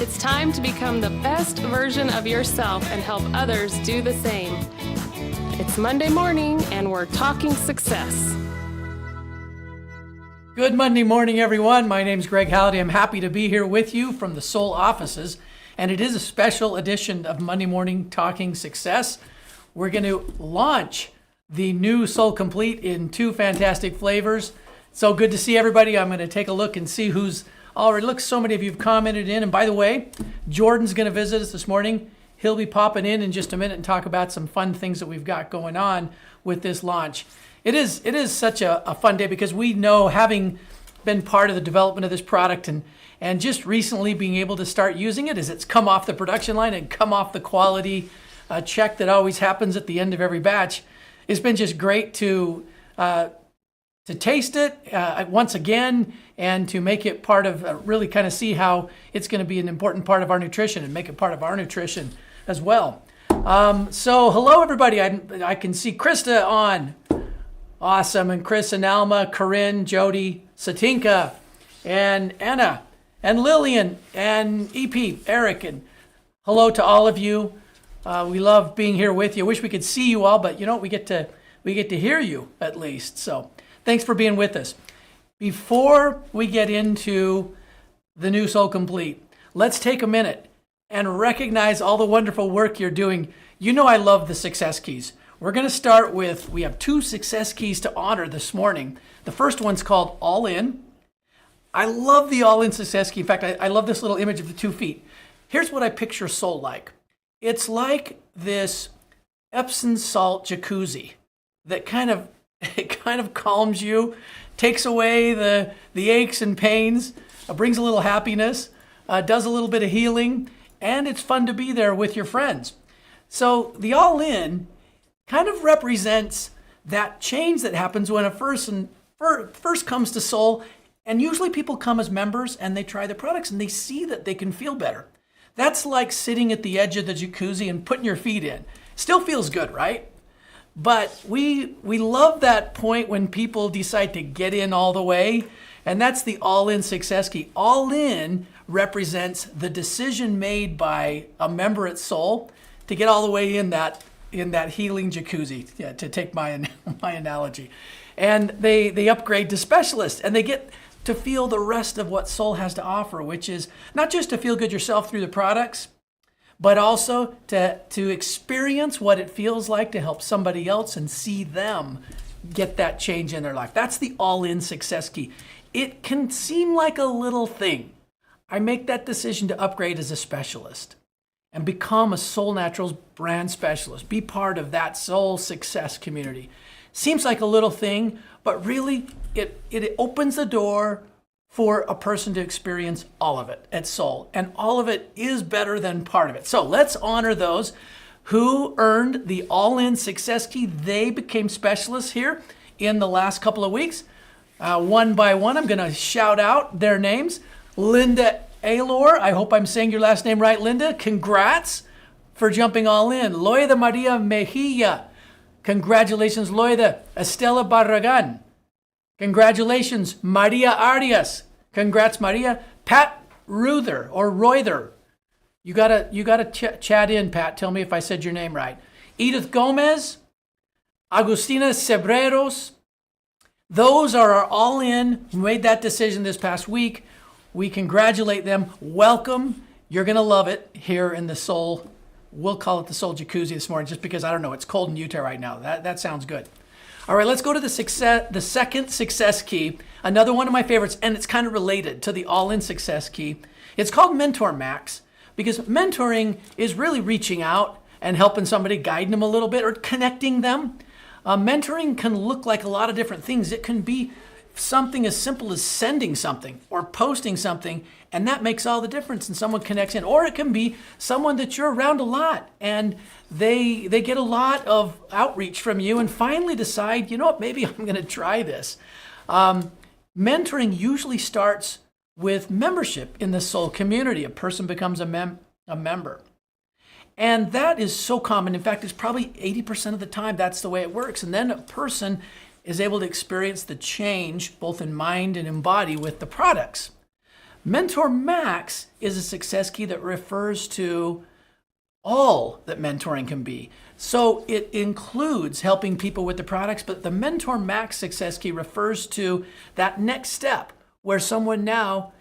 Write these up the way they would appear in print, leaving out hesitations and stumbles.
It's time to become the best version of yourself and help others do the same. It's Monday morning and we're talking success. Good Monday morning, everyone. My name's Greg Halliday. I'm happy to be here with you from the Soul offices, and it is a special edition of Monday Morning Talking Success. We're going to launch the new Soul Complete in 2 fantastic flavors. So good to see everybody. I'm going to take a look and see who's already. Look, so many of you have commented in. And by the way, Jordan's going to visit us this morning. He'll be popping in just a minute and talk about some fun things that we've got going on with this launch. It is such a fun day because we know, having been part of the development of this product and just recently being able to start using it as it's come off the production line and come off the quality check that always happens at the end of every batch. It's been just great to taste it once again and to make it part of, really kind of see how it's going to be an important part of our nutrition and make it part of our nutrition as well. So hello, everybody. I can see Krista on. Awesome. And Chris and Alma, Corinne, Jody, Satinka, and Anna, and Lillian, and EP, Eric, and hello to all of you. We love being here with you. I wish we could see you all, but you know, we get to hear you at least. So thanks for being with us. Before we get into the new Soul Complete, let's take a minute and recognize all the wonderful work you're doing. You know I love the success keys. We're going to start with, we have 2 success keys to honor this morning. The first one's called All In. I love the All In success key. In fact, I love this little image of the 2 feet. Here's what I picture soul like. It's like this Epsom salt jacuzzi that kind of calms you, takes away the aches and pains, brings a little happiness, does a little bit of healing, and it's fun to be there with your friends. So the All In kind of represents that change that happens when a person first comes to Soul, and usually people come as members and they try the products and they see that they can feel better. That's like sitting at the edge of the jacuzzi and putting your feet in. Still feels good, right? But we love that point when people decide to get in all the way, and that's the All In success key. All In represents the decision made by a member at Soul to get all the way in that healing jacuzzi, to take my analogy. And they upgrade to specialist, and they get to feel the rest of what Soul has to offer, which is not just to feel good yourself through the products, but also to experience what it feels like to help somebody else and see them get that change in their life. That's the All In success key. It can seem like a little thing. I make that decision to upgrade as a specialist and become a Soul Naturals brand specialist. Be part of that Soul success community. Seems like a little thing, but really it opens the door for a person to experience all of it at Soul. And all of it is better than part of it. So let's honor those who earned the All In success key. They became specialists here in the last couple of weeks. One by one, I'm going to shout out their names. Linda Aylor, I hope I'm saying your last name right, Linda. Congrats for jumping all in. Loida Maria Mejia. Congratulations, Loida. Estela Barragan. Congratulations, Maria Arias. Congrats, Maria. Pat Ruther or Roither. You gotta chat in, Pat. Tell me if I said your name right. Edith Gomez. Agustina Sebreros. Those are our All In who made that decision this past week. We congratulate them. Welcome. You're going to love it here in the Soul. We'll call it the Soul Jacuzzi this morning just because, I don't know, it's cold in Utah right now. That sounds good. All right, let's go to the second success key. Another one of my favorites, and it's kind of related to the All In success key. It's called Mentor Max because mentoring is really reaching out and helping somebody, guiding them a little bit or connecting them. Mentoring can look like a lot of different things. It can be something as simple as sending something or posting something, and that makes all the difference and someone connects in. Or it can be someone that you're around a lot and they get a lot of outreach from you and finally decide, you know what, maybe I'm going to try this. Mentoring usually starts with membership in the Soul community. A person becomes a member. And that is so common. In fact, it's probably 80% of the time that's the way it works. And then a person is able to experience the change both in mind and in body with the products. Mentor Max is a success key that refers to all that mentoring can be. So it includes helping people with the products, but the Mentor Max success key refers to that next step where someone now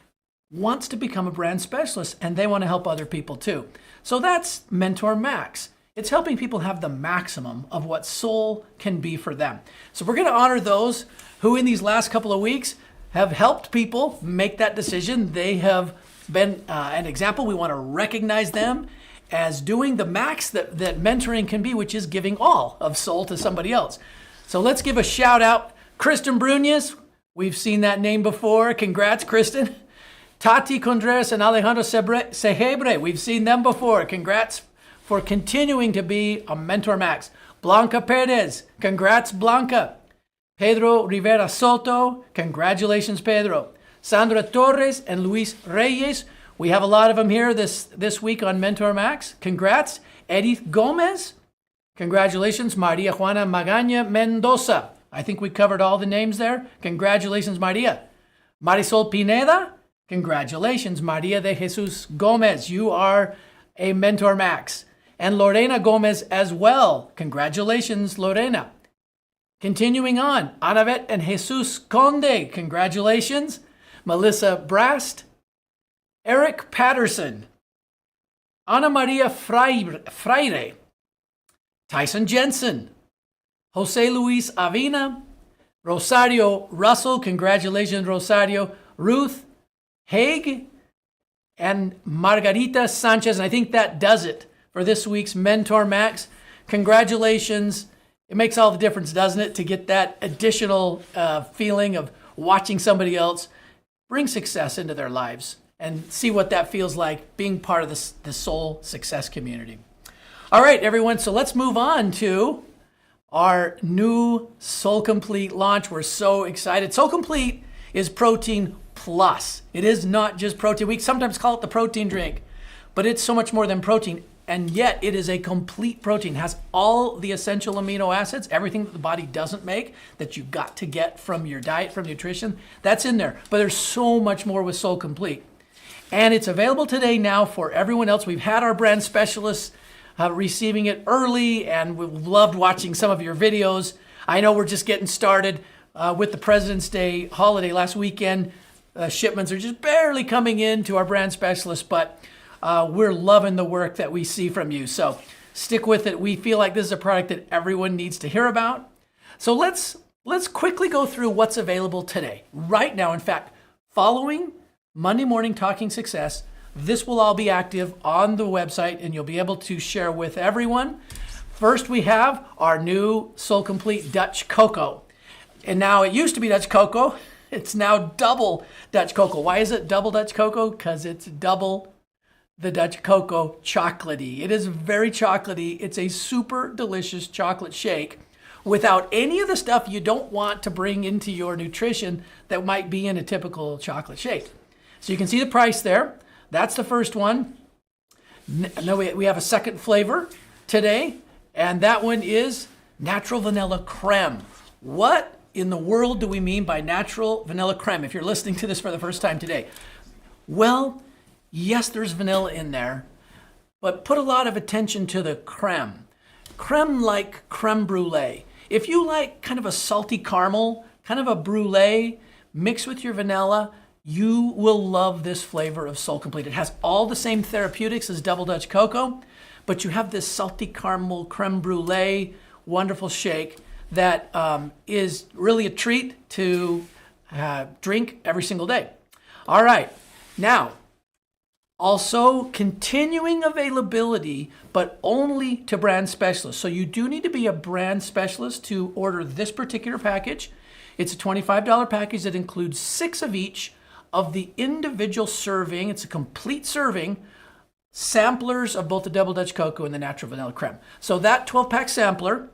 wants to become a brand specialist and they want to help other people too. So that's Mentor Max. It's helping people have the maximum of what Soul can be for them. So we're going to honor those who in these last couple of weeks have helped people make that decision. They have been an example. We want to recognize them as doing the max that mentoring can be, which is giving all of Soul to somebody else. So let's give a shout out. Kristen Brunias, we've seen that name before. Congrats, Kristen. Tati Contreras and Alejandro Segebre, we've seen them before. Congrats for continuing to be a Mentor Max. Blanca Perez, congrats, Blanca. Pedro Rivera Soto, congratulations, Pedro. Sandra Torres and Luis Reyes, we have a lot of them here this week on Mentor Max. Congrats. Edith Gomez, congratulations. Maria Juana Magaña Mendoza, I think we covered all the names there. Congratulations, Maria. Marisol Pineda, congratulations. Maria de Jesus Gomez, you are a Mentor Max. And Lorena Gomez as well. Congratulations, Lorena. Continuing on, Anavet and Jesus Conde, congratulations. Melissa Brast, Eric Patterson, Ana Maria Freire, Tyson Jensen, Jose Luis Avina, Rosario Russell, congratulations, Rosario. Ruth Haig, and Margarita Sanchez. And I think that does it for this week's Mentor Max. Congratulations. It makes all the difference, doesn't it, to get that additional feeling of watching somebody else bring success into their lives and see what that feels like being part of the Soul Success community. All right, everyone, so let's move on to our new Soul Complete launch. We're so excited. Soul Complete is protein plus. It is not just protein. We sometimes call it the protein drink, but it's so much more than protein. And yet it is a complete protein. It has all the essential amino acids, everything that the body doesn't make that you got to get from your diet, from nutrition, that's in there. But there's so much more with Soul Complete. And it's available today now for everyone else. We've had our brand specialists receiving it early, and we've loved watching some of your videos. I know we're just getting started with the President's Day holiday last weekend. Shipments are just barely coming in to our brand specialists, but we're loving the work that we see from you. So stick with it. We feel like this is a product that everyone needs to hear about. So let's quickly go through what's available today. Right now, in fact, following Monday Morning Talking Success, this will all be active on the website and you'll be able to share with everyone. First, we have our new Soul Complete Dutch Cocoa. And now it used to be Dutch Cocoa. It's now double Dutch Cocoa. Why is it double Dutch Cocoa? Because it's double the Dutch Cocoa chocolatey. It is very chocolatey. It's a super delicious chocolate shake without any of the stuff you don't want to bring into your nutrition that might be in a typical chocolate shake. So you can see the price there. That's the first one. Now we have a second flavor today, and that one is natural vanilla creme. What in the world do we mean by natural vanilla creme if you're listening to this for the first time today? Well, yes, there's vanilla in there, but put a lot of attention to the creme. Creme like creme brulee. If you like kind of a salty caramel, kind of a brulee mixed with your vanilla, you will love this flavor of Soul Complete. It has all the same therapeutics as Double Dutch Cocoa, but you have this salty caramel creme brulee wonderful shake that is really a treat to drink every single day. All right, now, also continuing availability, but only to brand specialists. So you do need to be a brand specialist to order this particular package. It's a $25 package that includes 6 of each of the individual serving. It's a complete serving samplers of both the Double Dutch Cocoa and the Natural Vanilla Creme. So that 12-pack sampler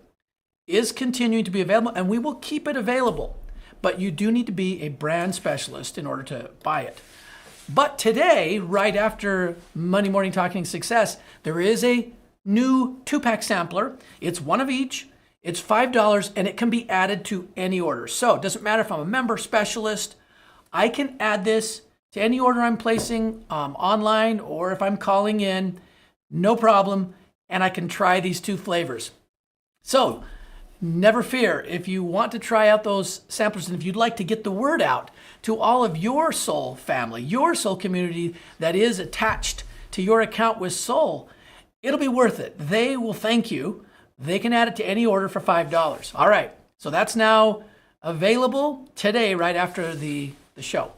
is continuing to be available, and we will keep it available. But you do need to be a brand specialist in order to buy it. But today, right after Monday Morning Talking Success, there is a new 2-pack sampler. It's 1 of each. It's $5, and it can be added to any order. So it doesn't matter if I'm a member specialist. I can add this to any order I'm placing online, or if I'm calling in, no problem, and I can try these 2 flavors. So never fear, if you want to try out those samplers, and if you'd like to get the word out to all of your Soul family, your Soul community that is attached to your account with Soul, it'll be worth it. They will thank you. They can add it to any order for $5. All right, so that's now available today right after the show.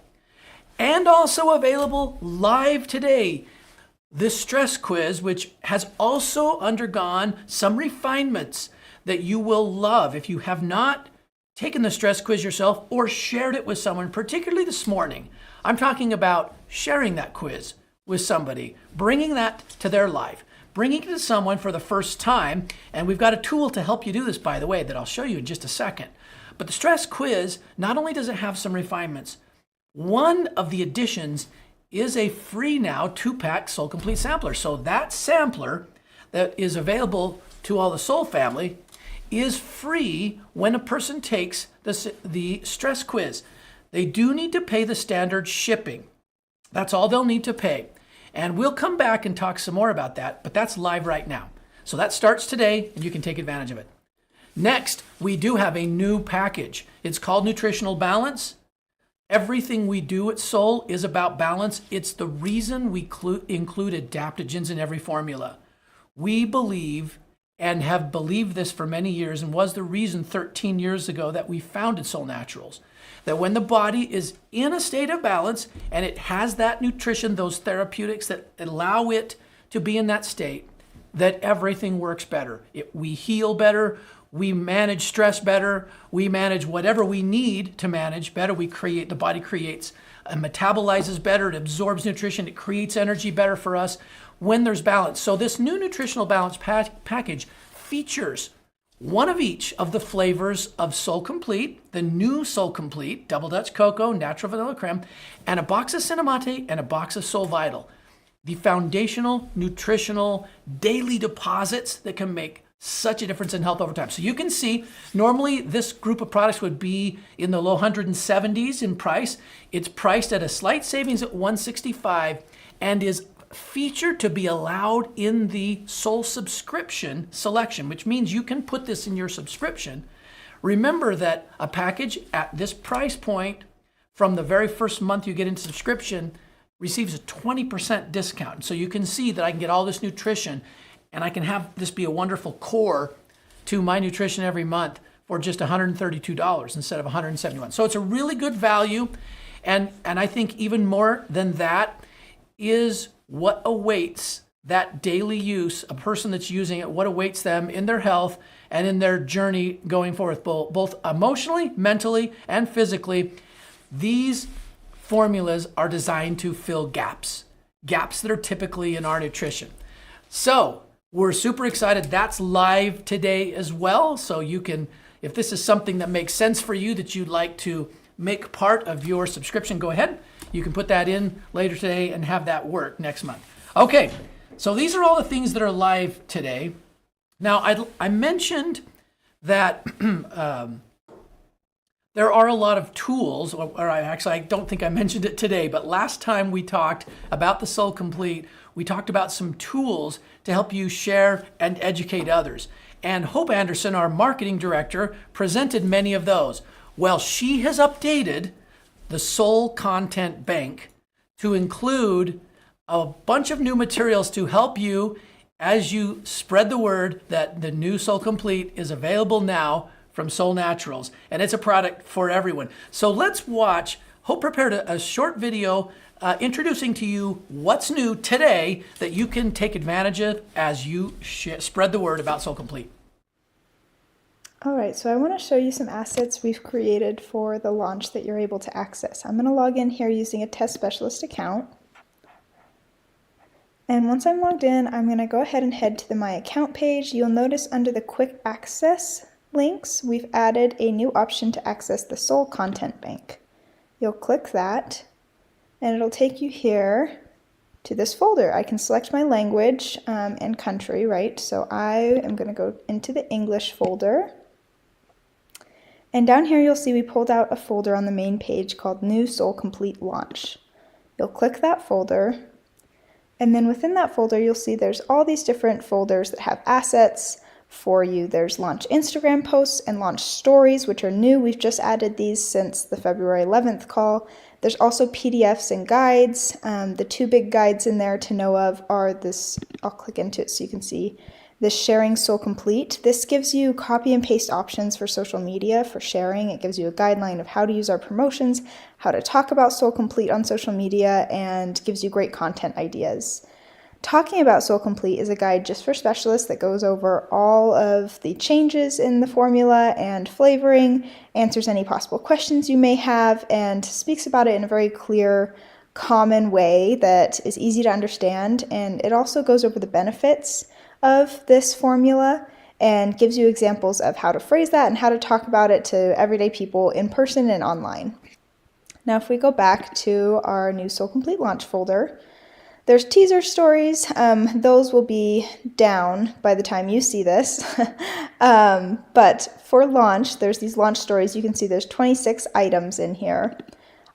And also available live today, the stress quiz, which has also undergone some refinements that you will love. If you have not taken the stress quiz yourself or shared it with someone, particularly this morning, I'm talking about sharing that quiz with somebody, bringing that to their life, bringing it to someone for the first time. And we've got a tool to help you do this, by the way, that I'll show you in just a second. But the stress quiz, not only does it have some refinements, one of the additions is a free now 2-pack Soul Complete sampler. So that sampler that is available to all the Soul family is free when a person takes the stress quiz. They do need to pay the standard shipping. That's all they'll need to pay. And we'll come back and talk some more about that, but that's live right now. So that starts today, and you can take advantage of it. Next, we do have a new package. It's called Nutritional Balance. Everything we do at Soul is about balance. It's the reason we include adaptogens in every formula. We believe and have believed this for many years, and was the reason 13 years ago that we founded Soul Naturals, that when the body is in a state of balance and it has that nutrition, those therapeutics that allow it to be in that state, that everything works better. We heal better, we manage stress better, we manage whatever we need to manage better. The body creates and metabolizes better, it absorbs nutrition, it creates energy better for us when there's balance. So this new Nutritional Balance package features one of each of the flavors of Soul Complete, the new Soul Complete, Double Dutch Cocoa, Natural Vanilla Creme, and a box of Cinnamate and a box of Soul Vital. The foundational, nutritional, daily deposits that can make such a difference in health over time. So you can see, normally this group of products would be in the low 170s in price. It's priced at a slight savings at $165 and is featured to be allowed in the Soul subscription selection, which means you can put this in your subscription. Remember that a package at this price point from the very first month you get into subscription receives a 20% discount. So you can see that I can get all this nutrition and I can have this be a wonderful core to my nutrition every month for just $132 instead of $171. So it's a really good value. And I think even more than that is what awaits that daily use, a person that's using it, what awaits them in their health and in their journey going forth, both emotionally, mentally, and physically. These formulas are designed to fill gaps that are typically in our nutrition. So we're super excited. That's live today as well. So you can, if this is something that makes sense for you that you'd like to make part of your subscription, go ahead. You can put that in later today and have that work next month. Okay, so these are all the things that are live today. Now, I mentioned that there are a lot of tools, or I don't think I mentioned it today, but last time we talked about the Soul Complete, we talked about some tools to help you share and educate others. And Hope Anderson, our marketing director, presented many of those. Well, she has updated the Soul Content Bank to include a bunch of new materials to help you as you spread the word that the new Soul Complete is available now from Soul Naturals, and it's a product for everyone. So let's watch. Hope prepared a short video introducing to you what's new today that you can take advantage of as you spread the word about Soul Complete. All right, so I want to show you some assets we've created for the launch that you're able to access. I'm going to log in here using a Test Specialist account. And once I'm logged in, I'm going to go ahead and head to the My Account page. You'll notice under the Quick Access links, we've added a new option to access the Soul Content Bank. You'll click that, and it'll take you here to this folder. I can select my language and country, right? So I am going to go into the English folder. And down here you'll see we pulled out a folder on the main page called New Soul Complete Launch. You'll click that folder, and then within that folder, you'll see there's all these different folders that have assets for you. There's launch Instagram posts and launch stories, which are new. We've just added these since the February 11th call. There's also PDFs and guides. The two big guides in there to know of are this, I'll click into it so you can see, this Sharing Soul Complete. This gives you copy and paste options for social media for sharing. It gives you a guideline of how to use our promotions, how to talk about Soul Complete on social media, and gives you great content ideas. Talking About Soul Complete is a guide just for specialists that goes over all of the changes in the formula and flavoring, answers any possible questions you may have, and speaks about it in a very clear, common way that is easy to understand. And it also goes over the benefits of this formula and gives you examples of how to phrase that and how to talk about it to everyday people in person and online. Now, if we go back to our new Soul Complete launch folder, there's teaser stories. Those will be down by the time you see this. But for launch, there's these launch stories. You can see there's 26 items in here.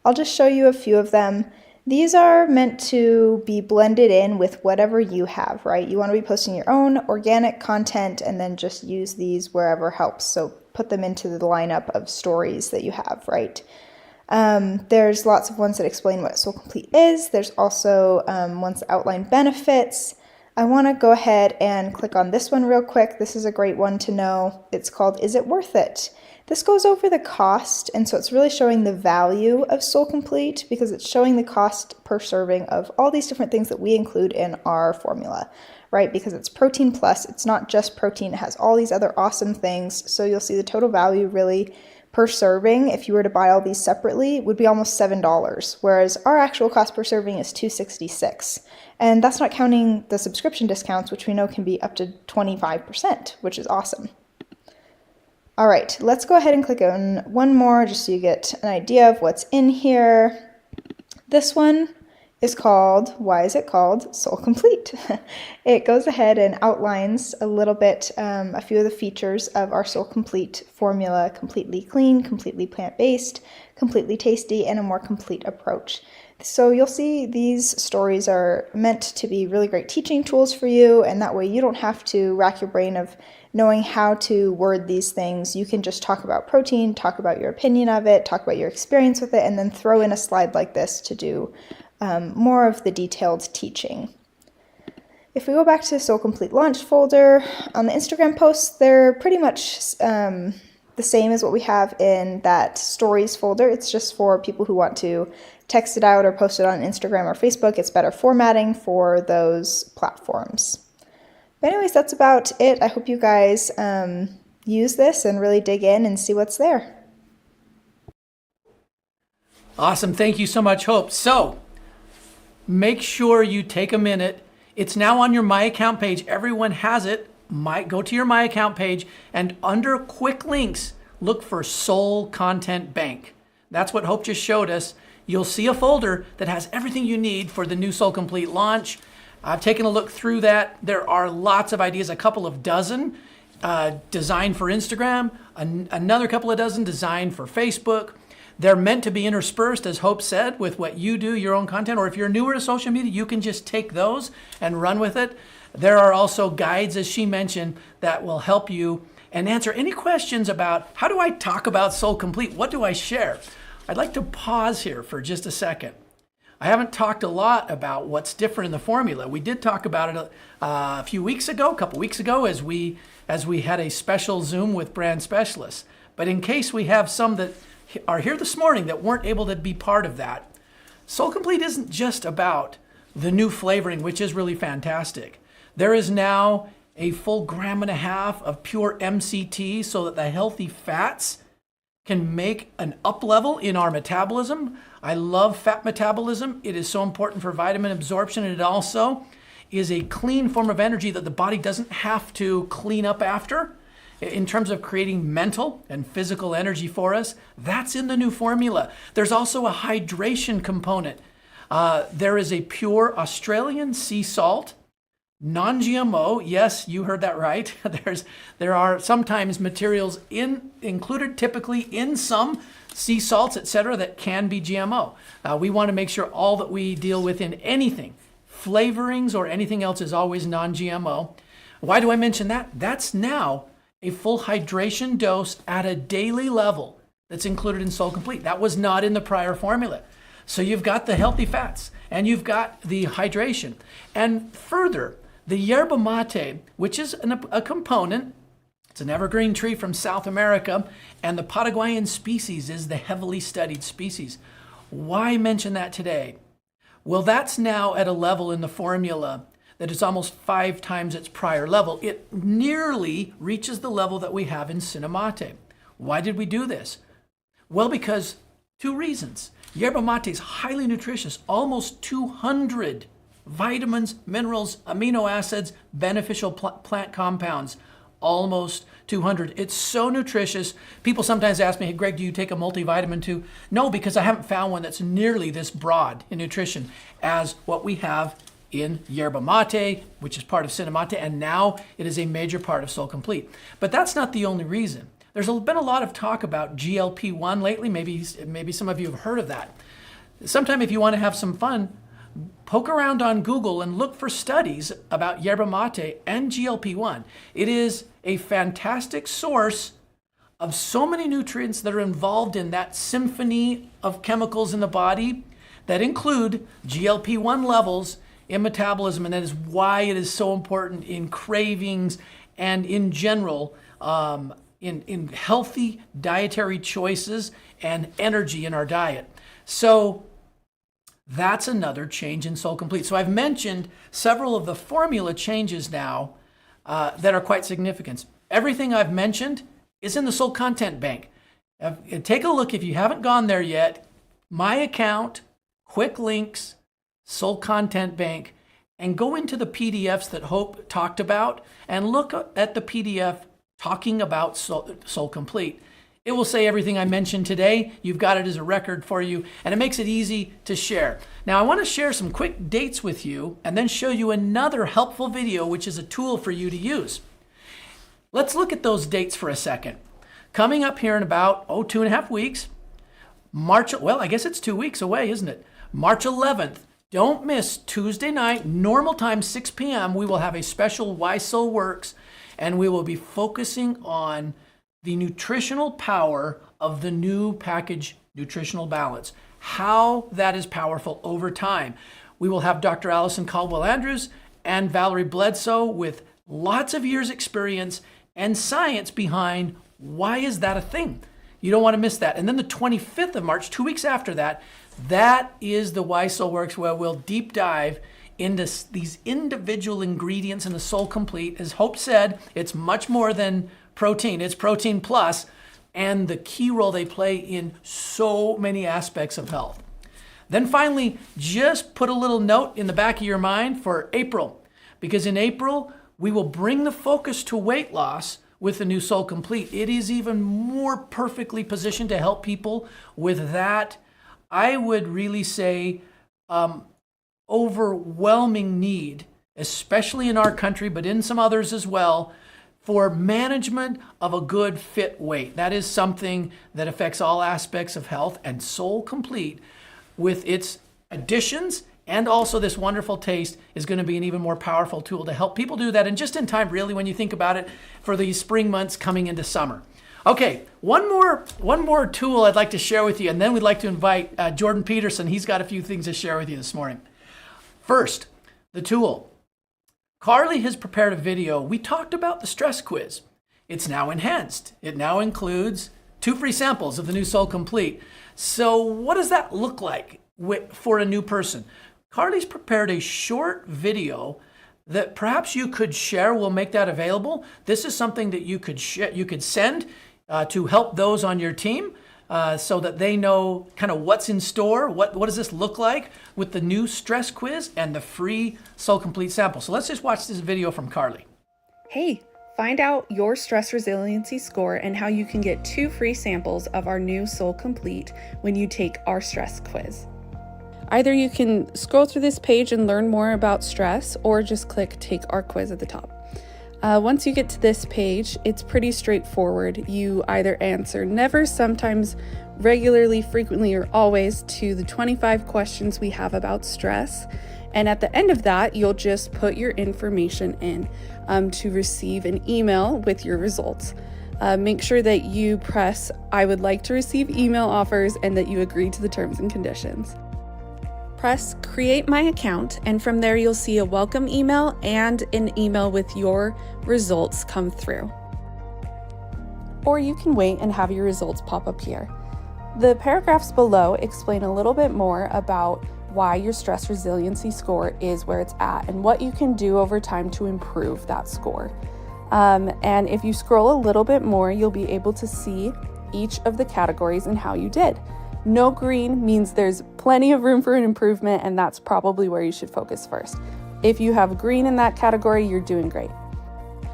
I'll just show you a few of them. These are meant to be blended in with whatever you have, right? You want to be posting your own organic content and then just use these wherever helps. So put them into the lineup of stories that you have, right? There's lots of ones that explain what Soul Complete is. There's also ones that outline benefits. I want to go ahead and click on this one real quick. This is a great one to know. It's called Is It Worth It? This goes over the cost, and so it's really showing the value of Soul Complete because it's showing the cost per serving of all these different things that we include in our formula, right? Because it's protein plus, it's not just protein, it has all these other awesome things. So you'll see the total value really per serving, if you were to buy all these separately, would be almost $7, whereas our actual cost per serving is $2.66. And that's not counting the subscription discounts, which we know can be up to 25%, which is awesome. All right, let's go ahead and click on one more just so you get an idea of what's in here. This one is called, why is it called Soul Complete? It goes ahead and outlines a little bit, a few of the features of our Soul Complete formula: completely clean, completely plant-based, completely tasty, and a more complete approach. So you'll see these stories are meant to be really great teaching tools for you, and that way you don't have to rack your brain of knowing how to word these things. You can just talk about protein, talk about your opinion of it, talk about your experience with it, and then throw in a slide like this to do more of the detailed teaching. If we go back to the Soul Complete launch folder, on the Instagram posts, they're pretty much the same as what we have in that stories folder. It's just for people who want to text it out or post it on Instagram or Facebook. It's better formatting for those platforms. But anyways, that's about it. I hope you guys use this and really dig in and see what's there. Awesome. Thank you so much, Hope. So make sure you take a minute. It's now on your My Account page. Everyone has it. Go to your My Account page, and under quick links, look for Soul Content Bank. That's what Hope just showed us. You'll see a folder that has everything you need for the new Soul Complete launch. I've taken a look through that. There are lots of ideas, a couple of dozen designed for Instagram, another couple of dozen designed for Facebook. They're meant to be interspersed, as Hope said, with what you do, your own content. Or if you're newer to social media, you can just take those and run with it. There are also guides, as she mentioned, that will help you and answer any questions about how do I talk about Soul Complete? What do I share? I'd like to pause here for just a second. I haven't talked a lot about what's different in the formula. We did talk about it a couple weeks ago, as we had a special Zoom with brand specialists. But in case we have some that are here this morning that weren't able to be part of that, Soul Complete isn't just about the new flavoring, which is really fantastic. There is now a full 1.5 grams of pure MCT so that the healthy fats can make an up level in our metabolism. I love fat metabolism. It is so important for vitamin absorption, and it also is a clean form of energy that the body doesn't have to clean up after. In terms of creating mental and physical energy for us, that's in the new formula. There's also a hydration component. There is a pure Australian sea salt, non-GMO. Yes, you heard that right. There are sometimes materials included typically in some sea salts, etc., that can be GMO. We want to make sure all that we deal with in anything, flavorings or anything else, is always non-GMO. Why do I mention that? That's now a full hydration dose at a daily level that's included in Soul Complete. That was not in the prior formula. So you've got the healthy fats and you've got the hydration. And further, the yerba mate, which is a component, it's an evergreen tree from South America, and the Paraguayan species is the heavily studied species. Why mention that today? Well, that's now at a level in the formula that is almost 5 times its prior level. It nearly reaches the level that we have in Cinnamate. Why did we do this? Well, because 2 reasons. Yerba mate is highly nutritious, almost 200 vitamins, minerals, amino acids, beneficial plant compounds, almost 200. It's so nutritious. People sometimes ask me, hey, Greg, do you take a multivitamin too? No, because I haven't found one that's nearly this broad in nutrition as what we have in yerba mate, which is part of Cinnamate, and now it is a major part of Soul Complete. But that's not the only reason. There's been a lot of talk about GLP-1 lately. Maybe some of you have heard of that. Sometime if you want to have some fun, poke around on Google and look for studies about yerba mate and GLP-1. It is a fantastic source of so many nutrients that are involved in that symphony of chemicals in the body that include GLP-1 levels in metabolism, and that is why it is so important in cravings and in general in healthy dietary choices and energy in our diet. So that's another change in Soul Complete. So I've mentioned several of the formula changes now that are quite significant. Everything I've mentioned is in the Soul Content Bank. Take a look if you haven't gone there yet. My account, quick links, Soul Content Bank, and go into the PDFs that Hope talked about and look at the PDF talking about Soul Complete. It will say everything I mentioned today. You've got it as a record for you, and it makes it easy to share. Now, I want to share some quick dates with you and then show you another helpful video, which is a tool for you to use. Let's look at those dates for a second. Coming up here in about, 2.5 weeks, I guess it's 2 weeks away, isn't it? March 11th. Don't miss Tuesday night, normal time, 6 p.m. We will have a special Why Soul Works, and we will be focusing on the nutritional power of the new package Nutritional Balance, how that is powerful over time. We will have Dr. Allison Caldwell-Andrews and Valerie Bledsoe with lots of years experience and science behind why is that a thing. You don't want to miss that. And then the 25th of March, 2 weeks after that, that is the Why Soul Works, where we'll deep dive into these individual ingredients in the Soul Complete. As Hope said, it's much more than protein. It's protein plus, and the key role they play in so many aspects of health. Then finally, just put a little note in the back of your mind for April, because in April, we will bring the focus to weight loss with the new Soul Complete. It is even more perfectly positioned to help people with that, I would really say, overwhelming need, especially in our country, but in some others as well, for management of a good fit weight. That is something that affects all aspects of health, and Soul Complete, with its additions and also this wonderful taste, is going to be an even more powerful tool to help people do that, and just in time, really, when you think about it, for these spring months coming into summer. Okay, one more tool I'd like to share with you, and then we'd like to invite Jordan Peterson. He's got a few things to share with you this morning. First, the tool. Carly has prepared a video. We talked about the stress quiz. It's now enhanced. It now includes 2 free samples of the new Soul Complete. So what does that look like for a new person? Carly's prepared a short video that perhaps you could share. We'll make that available. This is something that you could send to help those on your team so that they know kind of what's in store. What does this look like with the new stress quiz and the free Soul Complete sample. So let's just watch this video from Carly. Hey, find out your stress resiliency score and how you can get 2 free samples of our new Soul Complete when you take our stress quiz. Either you can scroll through this page and learn more about stress, or just click Take Our Quiz at the top. Once you get to this page, it's pretty straightforward. You either answer never, sometimes, regularly, frequently, or always to the 25 questions we have about stress. And at the end of that, you'll just put your information in to receive an email with your results. Make sure that you press I would like to receive email offers and that you agree to the terms and conditions. Press create my account, and from there you'll see a welcome email and an email with your results come through. Or you can wait and have your results pop up here. The paragraphs below explain a little bit more about why your stress resiliency score is where it's at and what you can do over time to improve that score. And if you scroll a little bit more, you'll be able to see each of the categories and how you did. No green means there's plenty of room for an improvement, and that's probably where you should focus first. If you have green in that category, you're doing great.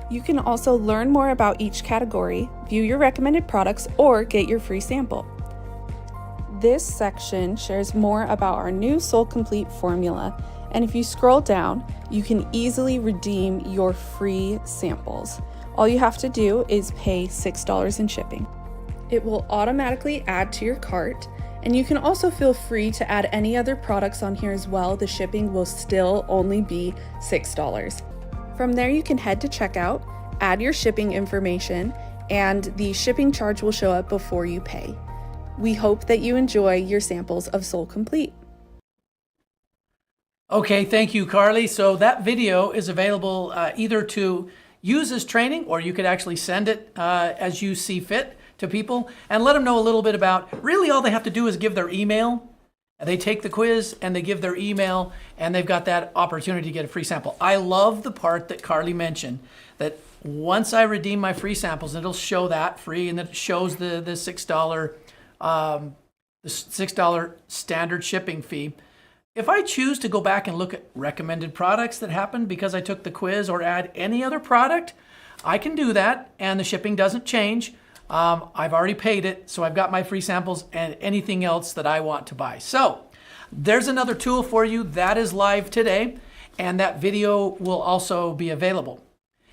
You can also learn more about each category, view your recommended products, or get your free sample. This section shares more about our new Soul Complete formula, and if you scroll down, you can easily redeem your free samples. All you have to do is pay $6 in shipping. It will automatically add to your cart, and you can also feel free to add any other products on here as well. The shipping will still only be $6. From there, you can head to checkout, add your shipping information, and the shipping charge will show up before you pay. We hope that you enjoy your samples of Soul Complete. Okay, thank you, Carly. So that video is available either to use as training, or you could actually send it as you see fit to people and let them know a little bit about, really all they have to do is give their email. They take the quiz and they give their email, and they've got that opportunity to get a free sample. I love the part that Carly mentioned, that once I redeem my free samples, it'll show that free, and it shows the $6 standard shipping fee. If I choose to go back and look at recommended products that happened because I took the quiz, or add any other product, I can do that, and the shipping doesn't change. I've already paid it, so I've got my free samples and anything else that I want to buy. So there's another tool for you that is live today, and that video will also be available.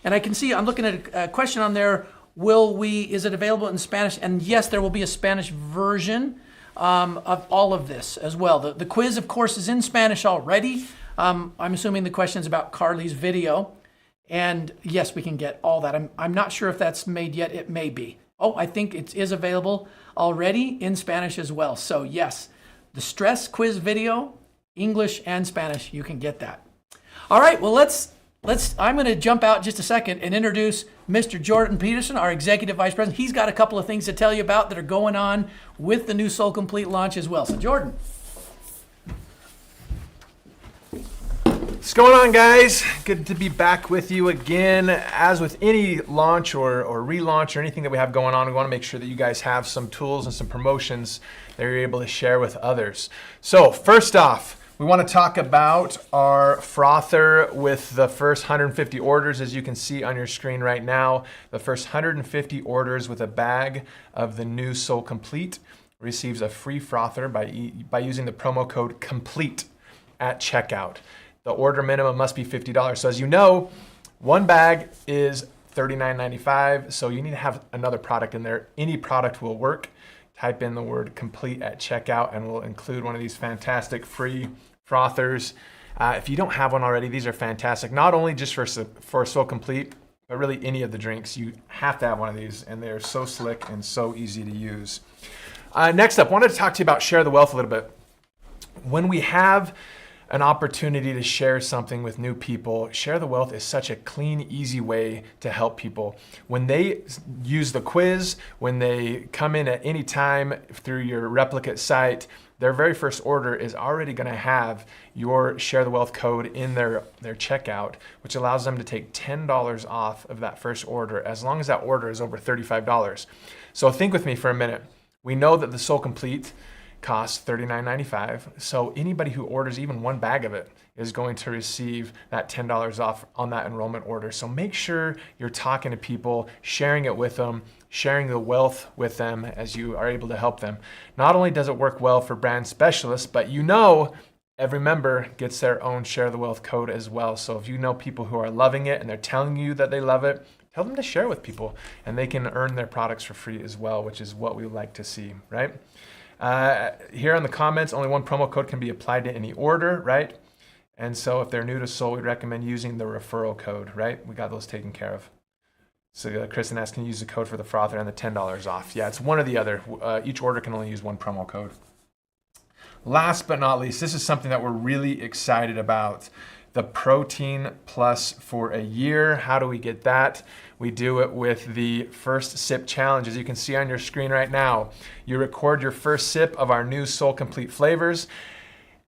And I can see, I'm looking at a question on there, is it available in Spanish? And yes, there will be a Spanish version of all of this as well. The quiz, of course, is in Spanish already. I'm assuming the question is about Carly's video. And yes, we can get all that. I'm not sure if that's made yet. It may be. Oh, I think it is available already in Spanish as well. So yes, the stress quiz video, English and Spanish, you can get that. All right, well, I'm going to jump out just a second and introduce Mr. Jordan Peterson, our Executive Vice President. He's got a couple of things to tell you about that are going on with the new Soul Complete launch as well. So Jordan. What's going on, guys? Good to be back with you again. As with any launch or relaunch or anything that we have going on, we want to make sure that you guys have some tools and some promotions that you're able to share with others. So first off, we want to talk about our frother with the first 150 orders. As you can see on your screen right now, the first 150 orders with a bag of the new Soul Complete receives a free frother by using the promo code COMPLETE at checkout. The order minimum must be $50. So as you know, one bag is $39.95, so you need to have another product in there. Any product will work. Type in the word COMPLETE at checkout and we'll include one of these fantastic free frothers. If you don't have one already, these are fantastic. Not only just for Soul Complete, but really any of the drinks. You have to have one of these, and they're so slick and so easy to use. Next up, I wanted to talk to you about Share the Wealth a little bit. When we have an opportunity to share something with new people, Share the Wealth is such a clean, easy way to help people. When they use the quiz, when they come in at any time through your replicate site, their very first order is already going to have your Share the Wealth code in their checkout, which allows them to take $10 off of that first order, as long as that order is over $35. So think with me for a minute. We know that the Soul Complete costs $39.95. So anybody who orders even one bag of it is going to receive that $10 off on that enrollment order. So make sure you're talking to people, sharing it with them, sharing the wealth with them as you are able to help them. Not only does it work well for brand specialists, but you know every member gets their own Share the Wealth code as well. So if you know people who are loving it and they're telling you that they love it, tell them to share with people, and they can earn their products for free as well, which is what we like to see, right? Here in the comments, only one promo code can be applied to any order, right? And so if they're new to Soul, we recommend using the referral code, right? We got those taken care of. So Kristen asked, can you use the code for the frother and the $10 off? Yeah, it's one or the other. Each order can only use one promo code. Last but not least, this is something that we're really excited about. The Protein Plus for a year. How do we get that? We do it with the First Sip Challenge. As you can see on your screen right now, you record your first sip of our new Soul Complete flavors.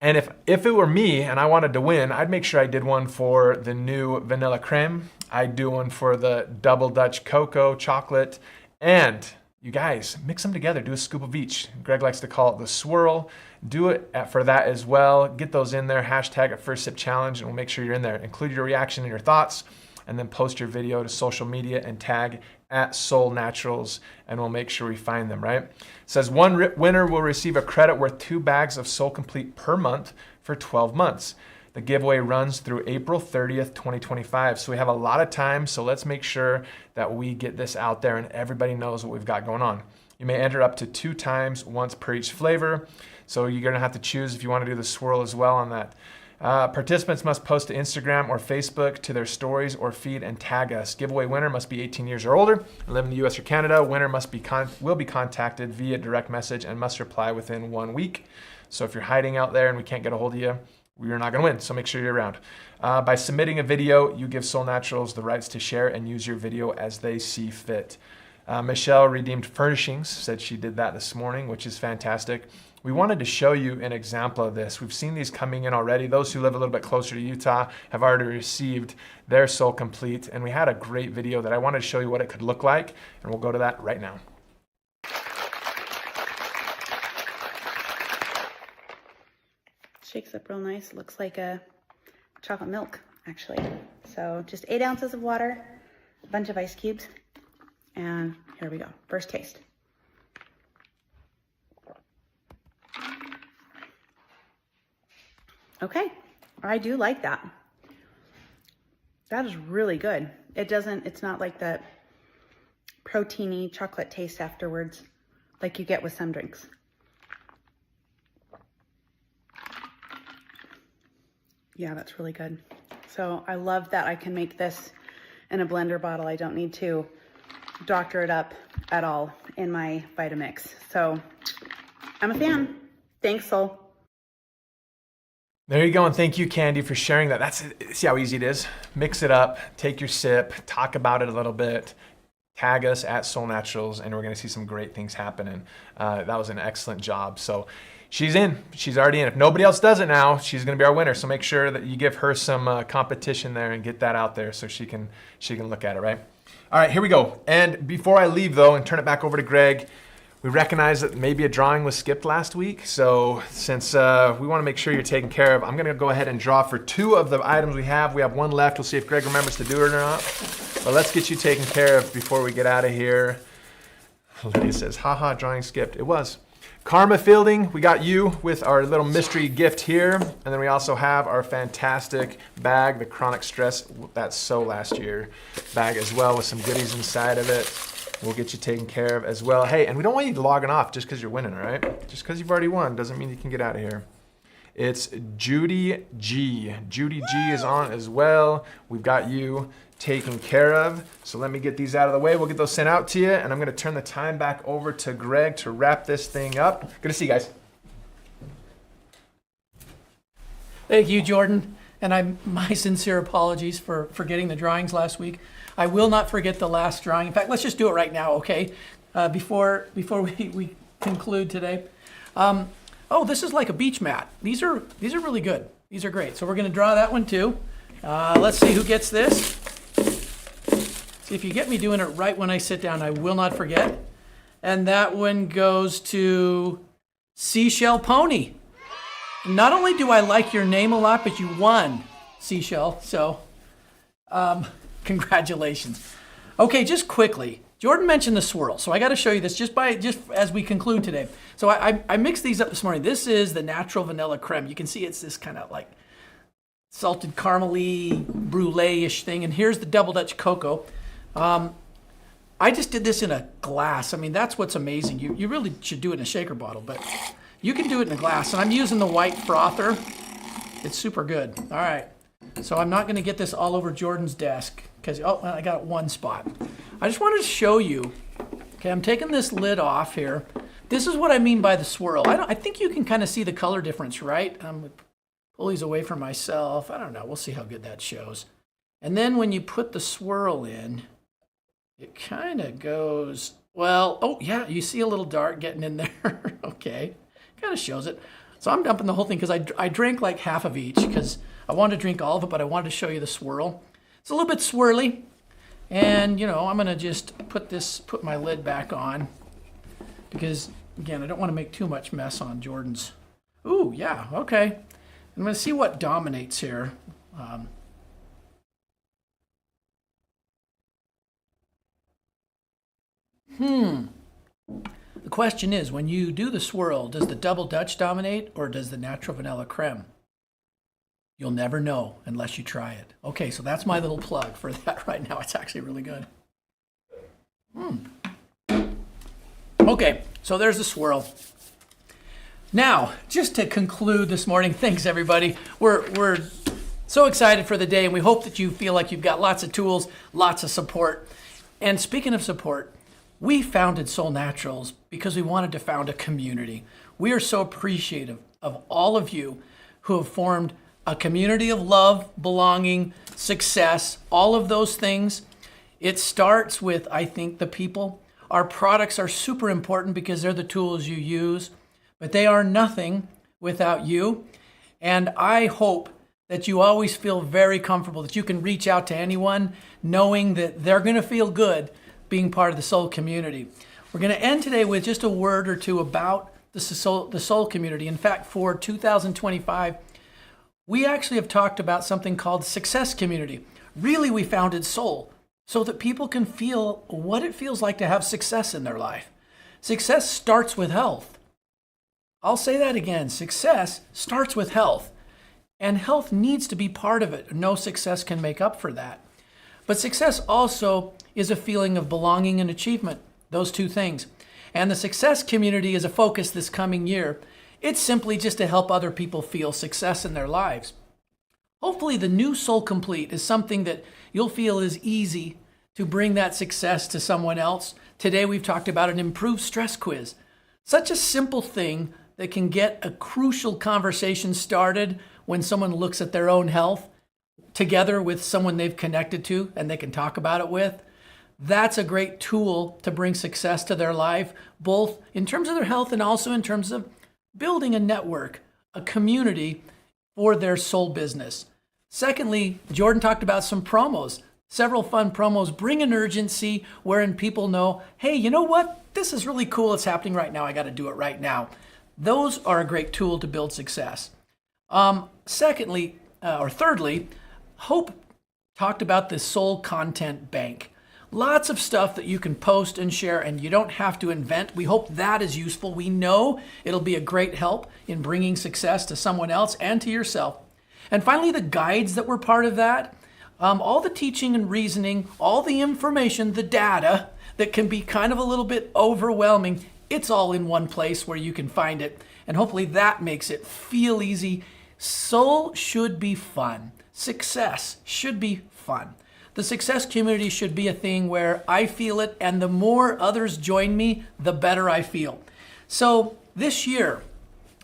And if it were me and I wanted to win, I'd make sure I did one for the new vanilla creme. I'd do one for the double Dutch cocoa chocolate. And you guys, mix them together. Do a scoop of each. Greg likes to call it the swirl. Do it for that as well. Get those in there. Hashtag it First Sip Challenge, and we'll make sure you're in there. Include your reaction and your thoughts, and then post your video to social media and tag at Soul Naturals, and we'll make sure we find them, right? It says one winner will receive a credit worth 2 bags of Soul Complete per month for 12 months. The giveaway runs through April 30th, 2025. So we have a lot of time. So let's make sure that we get this out there and everybody knows what we've got going on. You may enter up to 2 times, once per each flavor. So you're gonna have to choose if you wanna do the swirl as well on that. Participants must post to Instagram or Facebook to their stories or feed and tag us. Giveaway winner must be 18 years or older, live in the US or Canada. Winner will be contacted via direct message and must reply within 1 week. So if you're hiding out there and we can't get a hold of you, you're not gonna win, so make sure you're around. By submitting a video, you give Soul Naturals the rights to share and use your video as they see fit. Michelle Redeemed Furnishings said she did that this morning, which is fantastic. We wanted to show you an example of this. We've seen these coming in already. Those who live a little bit closer to Utah have already received their Soul Complete, and we had a great video that I wanted to show you what it could look like, and we'll go to that right now. Shakes up real nice. Looks like a chocolate milk, actually. So just 8 ounces of water, a bunch of ice cubes, and here we go. First taste. Okay, I do like that. That is really good. It's not like that proteiny chocolate taste afterwards like you get with some drinks. Yeah, that's really good. So I love that I can make this in a blender bottle. I don't need to doctor it up at all in my Vitamix. So I'm a fan. Thanks, Soul. There you go, and thank you, Candy, for sharing that. See how easy it is? Mix it up, take your sip, talk about it a little bit, tag us at Soul Naturals, and we're gonna see some great things happening. That was an excellent job. So she's in, she's already in. If nobody else does it now, she's gonna be our winner. So make sure that you give her some competition there and get that out there so she can look at it, right? All right, here we go. And before I leave though, and turn it back over to Greg, we recognize that maybe a drawing was skipped last week. So since we wanna make sure you're taken care of, I'm gonna go ahead and draw for 2 of the items we have. We have 1 left. We'll see if Greg remembers to do it or not. But let's get you taken care of before we get out of here. Lydia says, haha, drawing skipped. It was. Karma Fielding, we got you with our little mystery gift here. And then we also have our fantastic bag, the Chronic Stress That's So Last Year bag as well, with some goodies inside of it. We'll get you taken care of as well. Hey, and we don't want you logging off just because you're winning, all right? Just because you've already won doesn't mean you can get out of here. It's Judy G. Judy G is on as well. We've got you taken care of. So let me get these out of the way. We'll get those sent out to you, and I'm gonna turn the time back over to Greg to wrap this thing up. Good to see you guys. Thank you, Jordan. And my sincere apologies for forgetting the drawings last week. I will not forget the last drawing. In fact, let's just do it right now, okay? Before we conclude today. Oh, this is like a beach mat. These are really good. These are great. So we're gonna draw that one too. Let's see who gets this. See, if you get me doing it right when I sit down, I will not forget. And that one goes to Seashell Pony. Not only do I like your name a lot, but you won, Seashell. So, congratulations. Okay, just quickly. Jordan mentioned the swirl, so I got to show you this just as we conclude today. So I mixed these up this morning. This is the natural vanilla creme. You can see it's this kind of like salted caramely brulee-ish thing. And here's the double Dutch cocoa. I just did this in a glass. I mean, that's what's amazing. You really should do it in a shaker bottle, but you can do it in a glass. And I'm using the white frother. It's super good. All right. So I'm not going to get this all over Jordan's desk because, oh, I got one spot. I just wanted to show you. Okay, I'm taking this lid off here. This is what I mean by the swirl. I think you can kind of see the color difference, right? I'm going to pull these away from myself. I don't know. We'll see how good that shows. And then when you put the swirl in, it kind of goes, well, oh yeah, you see a little dart getting in there. Okay, kind of shows it. So I'm dumping the whole thing because I drank like half of each because I wanted to drink all of it, but I wanted to show you the swirl. It's a little bit swirly. And, you know, I'm going to just put my lid back on because, again, I don't want to make too much mess on Jordan's. Ooh, yeah, okay. I'm going to see what dominates here. The question is, when you do the swirl, does the double Dutch dominate or does the natural vanilla creme? You'll never know unless you try it. Okay, so that's my little plug for that right now. It's actually really good. Okay, so there's the swirl. Now, just to conclude this morning, thanks everybody. We're so excited for the day, and we hope that you feel like you've got lots of tools, lots of support. And speaking of support, we founded Soul Naturals because we wanted to found a community. We are so appreciative of all of you who have formed a community of love, belonging, success, all of those things. It starts with, I think, the people. Our products are super important because they're the tools you use, but they are nothing without you. And I hope that you always feel very comfortable, that you can reach out to anyone knowing that they're going to feel good being part of the Soul community. We're going to end today with just a word or two about the Soul community. In fact, for 2025, we actually have talked about something called Success Community. Really, we founded Soul so that people can feel what it feels like to have success in their life. Success starts with health. I'll say that again. Success starts with health. And health needs to be part of it. No success can make up for that. But success also is a feeling of belonging and achievement, those two things. And the Success Community is a focus this coming year. It's simply just to help other people feel success in their lives. Hopefully the new Soul Complete is something that you'll feel is easy to bring that success to someone else. Today we've talked about an improved stress quiz. Such a simple thing that can get a crucial conversation started when someone looks at their own health together with someone they've connected to and they can talk about it with. That's a great tool to bring success to their life, both in terms of their health and also in terms of building a network, a community for their soul business. Secondly, Jordan talked about some promos, several fun promos. Bring an urgency wherein people know, hey, you know what? This is really cool. It's happening right now. I got to do it right now. Those are a great tool to build success. Thirdly, Hope talked about the Soul Content Bank. Lots of stuff that you can post and share, and you don't have to invent. We hope that is useful. We know it'll be a great help in bringing success to someone else and to yourself. And finally, the guides that were part of that, all the teaching and reasoning, all the information, the data that can be kind of a little bit overwhelming, it's all in one place where you can find it. And hopefully that makes it feel easy. Soul should be fun. Success should be fun. The Success Community should be a thing where I feel it, and the more others join me, the better I feel. So this year,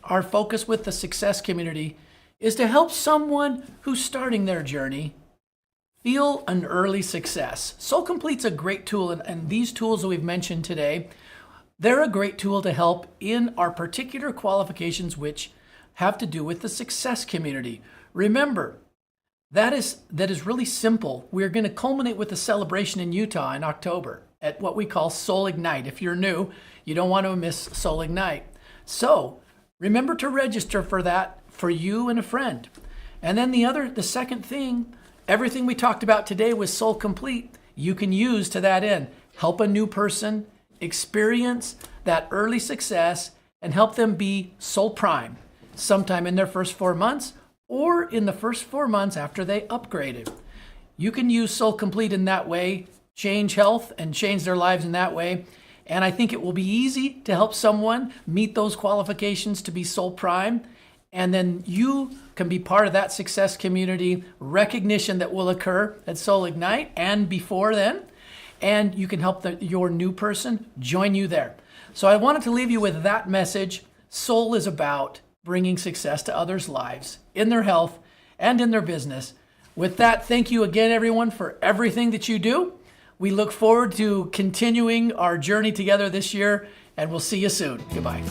our focus with the Success Community is to help someone who's starting their journey feel an early success. Soul Complete's a great tool, and these tools that we've mentioned today, they're a great tool to help in our particular qualifications, which have to do with the Success Community. Remember, that is really simple. We're going to culminate with a celebration in Utah in October at what we call Soul Ignite. If you're new, you don't want to miss Soul Ignite. So remember to register for that for you and a friend. And then the second thing, everything we talked about today with Soul Complete, you can use to that end. Help a new person experience that early success and help them be Soul Prime sometime in their first 4 months or in the first 4 months after they upgraded. You can use Soul Complete in that way. change health and change their lives in that way. And I think it will be easy to help someone meet those qualifications to be Soul Prime. And then you can be part of that success community recognition that will occur at Soul Ignite and before then. And you can help your new person join you there. So I wanted to leave you with that message. Soul is about bringing success to others' lives, in their health, and in their business. With that, thank you again, everyone, for everything that you do. We look forward to continuing our journey together this year, and we'll see you soon. Goodbye.